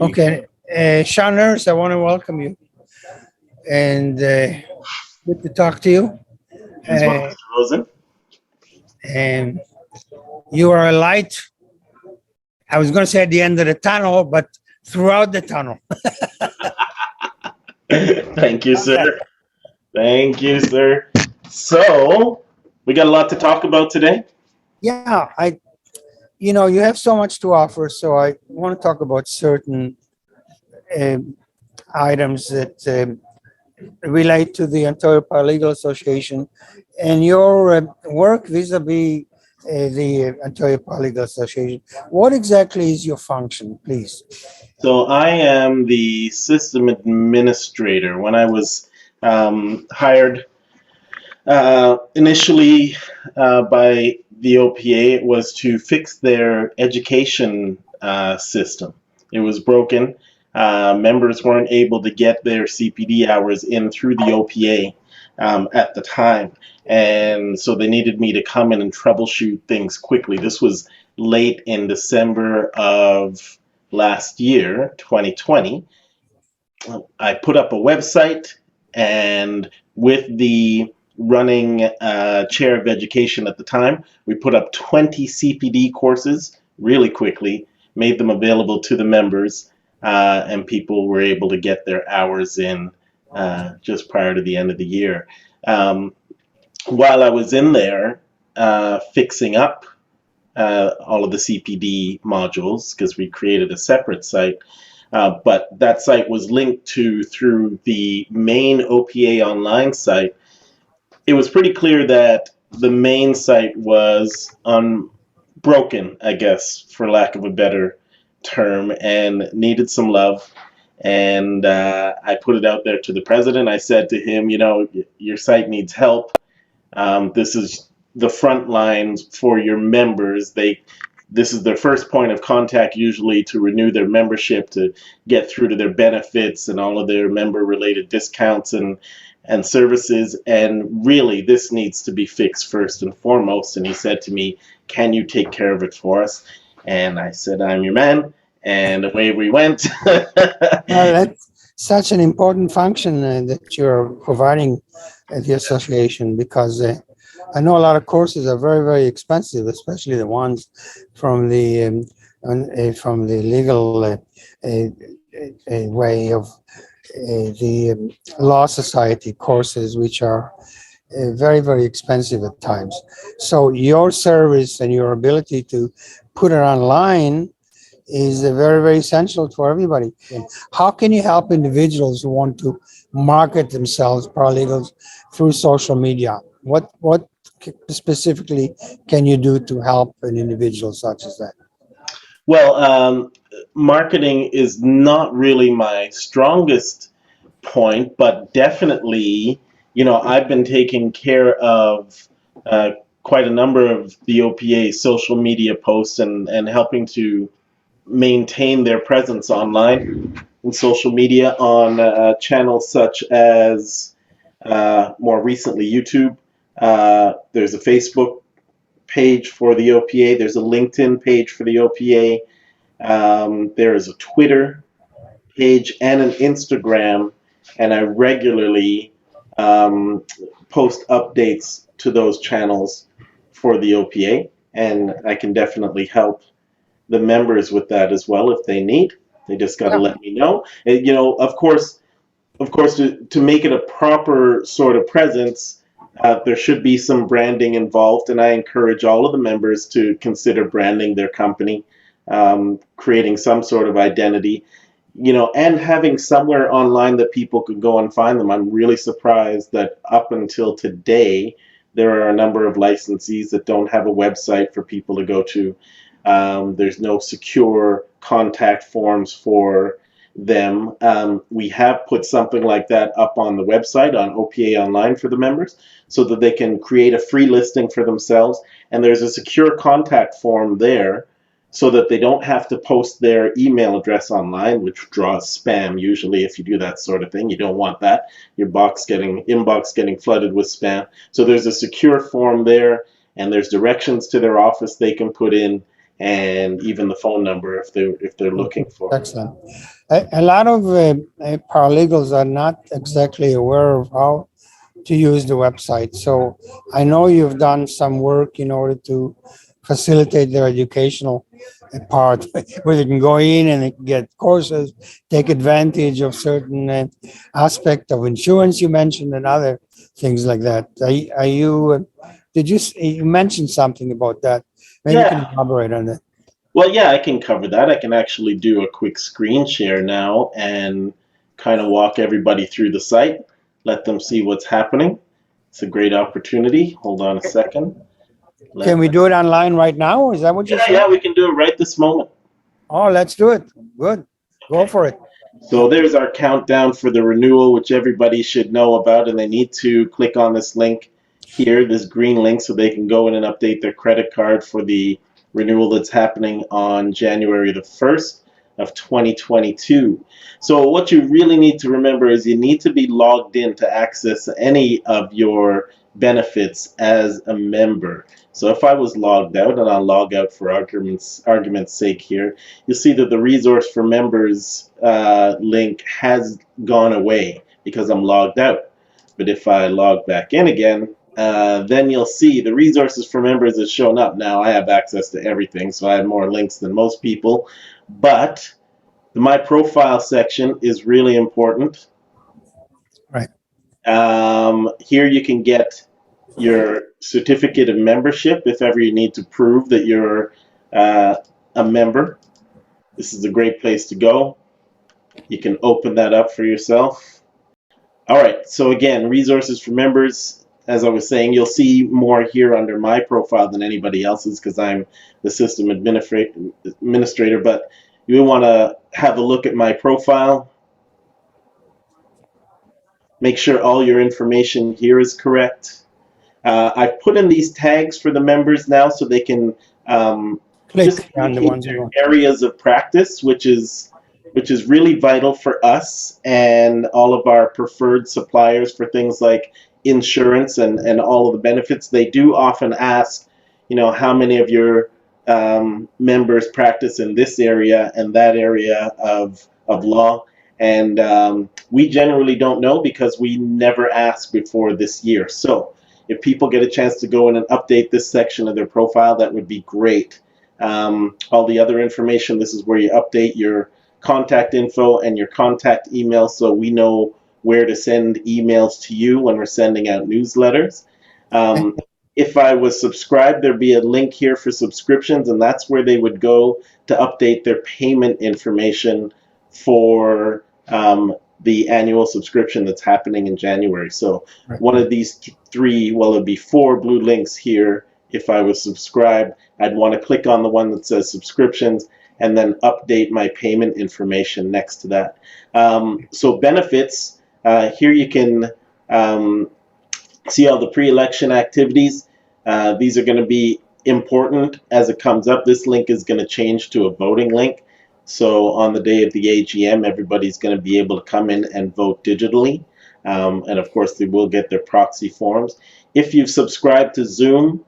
Okay, Sean Ernst, I want to welcome you and good to talk to you. As well, Uh, Mr. Rosen. and you are a light. I was going to say at the end of the tunnel, but throughout the tunnel. Thank you, How's that? sir. Thank you, sir. So, we got a lot to talk about today. Yeah, you have so much to offer, so I want to talk about certain um items that relate to the Ontario Paralegal Association and your work vis-a-vis the Ontario Paralegal Association. What exactly is your function, please? So, I am the system administrator. When I was hired initially by the OPA, it was to fix their education system. It was broken. Members weren't able to get their CPD hours in through the OPA at the time. And so they needed me to come in and troubleshoot things quickly. This was late in December of last year, 2020. I put up a website, and with the running chair of education at the time, we put up 20 CPD courses really quickly, made them available to the members, and people were able to get their hours in just prior to the end of the year. Um, while I was in there fixing up all of the CPD modules, because we created a separate site, but that site was linked to through the main OPA online site. It was pretty clear that the main site was broken, I guess, for lack of a better term, and needed some love. And I put it out there to the president. I said to him, your site needs help. This is the front lines for your members. This is their first point of contact usually to renew their membership, to get through to their benefits and all of their member related discounts and services. And really, this needs to be fixed first and foremost. And he said to me, can you take care of it for us? And I said, I'm your man. And away we went. Well, that's such an important function that you're providing at the association because I know a lot of courses are very, very expensive, especially the ones from from the legal uh, way of the law society courses, which are very, very expensive at times. So your service and your ability to put it online is very, very essential for everybody. And how can you help individuals who want to market themselves, paralegals, through social media? What specifically can you do to help an individual such as that? Well, marketing is not really my strongest point, but definitely, I've been taking care of quite a number of the OPA social media posts and helping to maintain their presence online and social media on channels such as more recently YouTube. There's a Facebook page for the OPA. There's a LinkedIn page for the OPA. There is a Twitter page and an Instagram, and I regularly um, post updates to those channels for the OPA, and I can definitely help the members with that as well if they need. They just got to Yeah. let me know. And, of course, to make it a proper sort of presence, there should be some branding involved, and I encourage all of the members to consider branding their company, creating some sort of identity, and having somewhere online that people could go and find them. I'm really surprised that up until today, there are a number of licensees that don't have a website for people to go to. There's no secure contact forms for them. We have put something like that up on the website on OPA Online for the members so that they can create a free listing for themselves. And there's a secure contact form there so that they don't have to post their email address online, which draws spam usually if you do that sort of thing. You don't want that. Your inbox getting flooded with spam. So there's a secure form there, and there's directions to their office they can put in, and even the phone number if they're looking for. Excellent. A lot of paralegals are not exactly aware of how to use the website. So I know you've done some work in order to facilitate their educational part, where they can go in and they can get courses, take advantage of certain aspect of insurance you mentioned and other things like that. Are you, did you, you mentioned something about that? Maybe you can Yeah. elaborate on that. Well, yeah, I can cover that. I can actually do a quick screen share now and kind of walk everybody through the site, let them see what's happening. It's a great opportunity. Hold on a second. Can we do it online right now? Is that what you Yeah, said? yeah, we can do it right this moment. Oh, let's do it. Good. Go for it. So there's our countdown for the renewal, which everybody should know about, and they need to click on this link here, this green link, so they can go in and update their credit card for the renewal that's happening on January the 1st of 2022. So what you really need to remember is you need to be logged in to access any of your benefits as a member. So if I was logged out, and I'll log out for argument's sake here, you'll see that the resource for members link has gone away because I'm logged out. But if I log back in again, then you'll see the resources for members has shown up. Now I have access to everything, so I have more links than most people. But the My Profile section is really important. Right. Here you can get your certificate of membership if ever you need to prove that you're a member. This is a great place to go. You can open that up for yourself. All right, so again, resources for members. As I was saying, you'll see more here under my profile than anybody else's because I'm the system administrator, but you want to have a look at my profile. Make sure all your information here is correct. I've put in these tags for the members now so they can just Click on the indicate ones you their want. areas of practice, which is really vital for us and all of our preferred suppliers for things like insurance and all of the benefits. They do often ask, how many of your members practice in this area and that area of law. And we generally don't know because we never ask before this year. So if people get a chance to go in and update this section of their profile, that would be great. All the other information, this is where you update your contact info and your contact email so we know where to send emails to you when we're sending out newsletters. If I was subscribed, there'd be a link here for subscriptions, and that's where they would go to update their payment information for the annual subscription that's happening in January. So one of these three, well, it'd be four blue links here. If I was subscribed, I'd want to click on the one that says subscriptions and then update my payment information next to that. So benefits, here you can see all the pre-election activities. These are going to be important as it comes up. This link is going to change to a voting link. So on the day of the AGM, everybody's going to be able to come in and vote digitally. And of course, they will get their proxy forms. If you've subscribed to Zoom,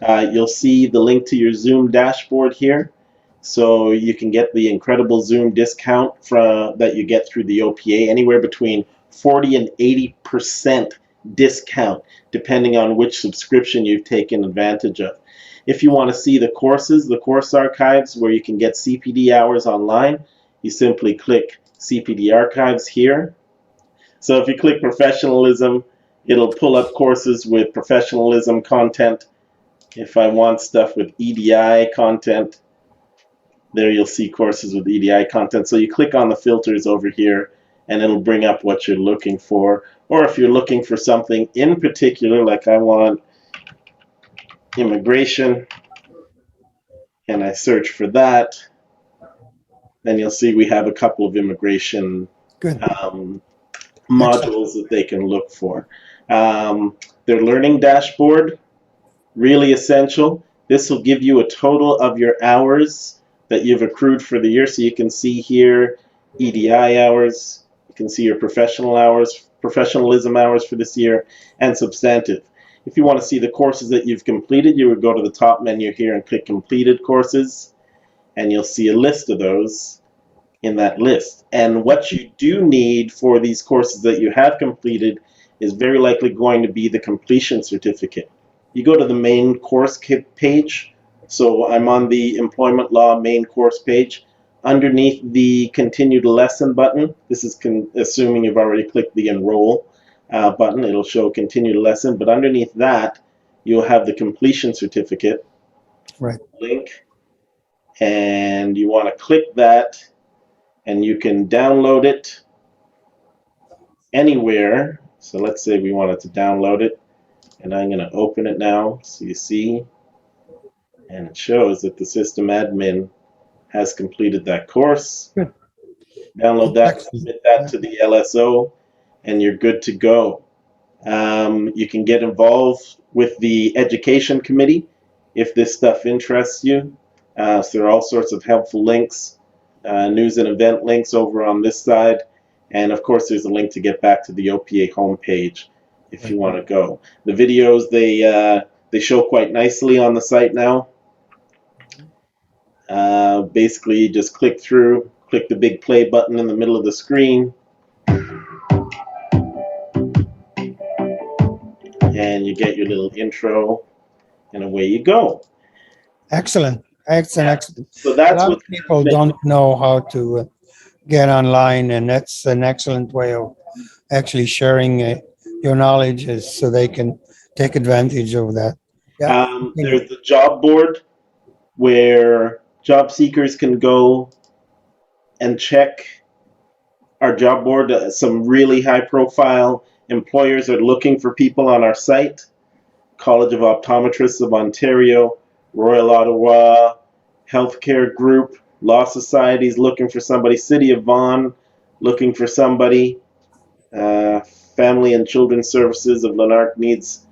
you'll see the link to your Zoom dashboard here. So you can get the incredible Zoom discount that you get through the OPA, anywhere between 40 and 80% discount, depending on which subscription you've taken advantage of. If you want to see the courses, the course archives, where you can get CPD hours online, you simply click CPD archives here. So if you click professionalism, it'll pull up courses with professionalism content. If I want stuff with EDI content, there you'll see courses with EDI content. So you click on the filters over here and it'll bring up what you're looking for. Or if you're looking for something in particular, like I want immigration, and I search for that, then you'll see we have a couple of immigration modules that they can look for. Their learning dashboard, really essential. This will give you a total of your hours that you've accrued for the year. So you can see here EDI hours, you can see your professional hours, professionalism hours for this year, and substantive. If you want to see the courses that you've completed, you would go to the top menu here and click completed courses, and you'll see a list of those in that list. And what you do need for these courses that you have completed is very likely going to be the completion certificate. You go to the main course page. So I'm on the employment law main course page. Underneath the continued lesson button, this is assuming you've already clicked the enroll button, it'll show continued lesson, but underneath that you'll have the completion certificate link, and you want to click that, and you can download it anywhere. So let's say we wanted to download it, and I'm going to open it now so you see, and it shows that the system admin has completed that course. Good. Download that, submit that to the LSO, and you're good to go. You can get involved with the education committee if this stuff interests you. So there are all sorts of helpful links, news and event links over on this side, and of course there's a link to get back to the OPA homepage if you want to go. The videos, they show quite nicely on the site now. Basically, you just click through, click the big play button in the middle of the screen, and you get your little intro, and away you go. Excellent. Excellent. So that's a lot what of people don't know how to get online, and that's an excellent way of actually sharing your knowledge so they can take advantage of that. Yeah. There's the job board where job seekers can go and check our job board. Some really high profile employers are looking for people on our site. College of Optometrists of Ontario, Royal Ottawa Healthcare Group, Law Societies looking for somebody, City of Vaughan looking for somebody, Family and Children's Services of Lanark Needs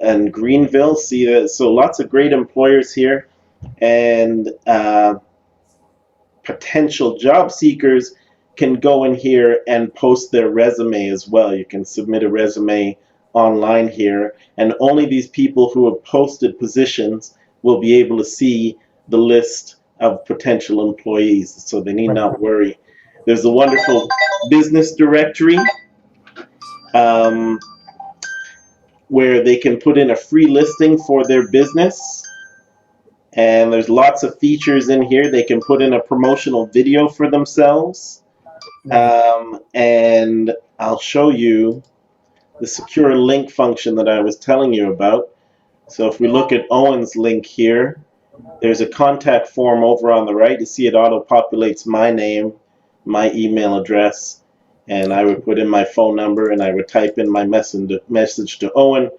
and Greenville. See that? So lots of great employers here, and potential job seekers can go in here and post their resume as well. You can submit a resume online here, and only these people who have posted positions will be able to see the list of potential employees, so they need not worry. There's a wonderful business directory where they can put in a free listing for their business, and there's lots of features in here. They can put in a promotional video for themselves, and I'll show you the secure link function that I was telling you about. So if we look at Owen's link here, there's a contact form over on the right. You see it auto-populates my name, my email address, and I would put in my phone number, and I would type in my message to Owen,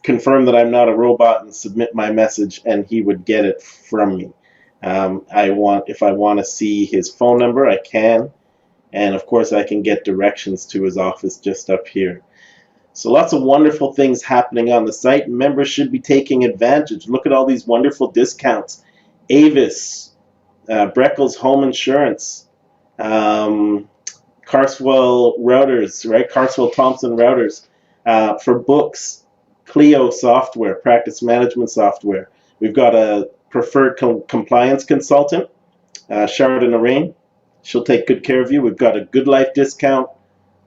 confirm that I'm not a robot, and submit my message, and he would get it from me. If I want to see his phone number, I can, and of course I can get directions to his office just up here. So lots of wonderful things happening on the site. Members should be taking advantage. Look at all these wonderful discounts. Avis, Breckles Home Insurance, Carswell routers, right? Carswell Thompson routers, for books, Clio software, practice management software. We've got a preferred compliance consultant, Chardon Arain. She'll take good care of you. We've got a Good Life discount,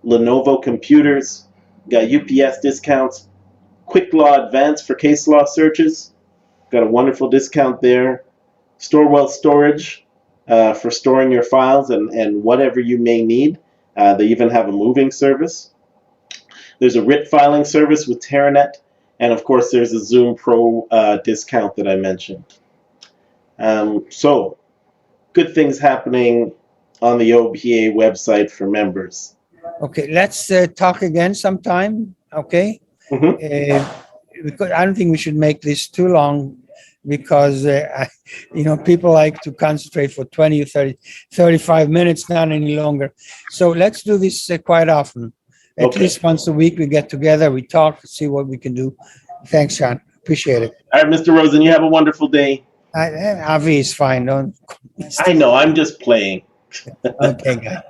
Lenovo computers, got UPS discounts, Quick Law Advanced for case law searches, got a wonderful discount there. Storewell Storage for storing your files and whatever you may need. They even have a moving service. There's a writ filing service with Terranet, and of course there's a Zoom Pro discount that I mentioned. So good things happening on the OPA website for members. Okay, let's talk again sometime, okay? Because I don't think we should make this too long, because, people like to concentrate for 20 or 30, 35 minutes, not any longer. So let's do this quite often. At least once a week we get together, we talk, see what we can do. Thanks, Sean. Appreciate it. All right, Mr. Rosen, you have a wonderful day. Avi is fine. Don't. I know, I'm just playing. Okay, guys.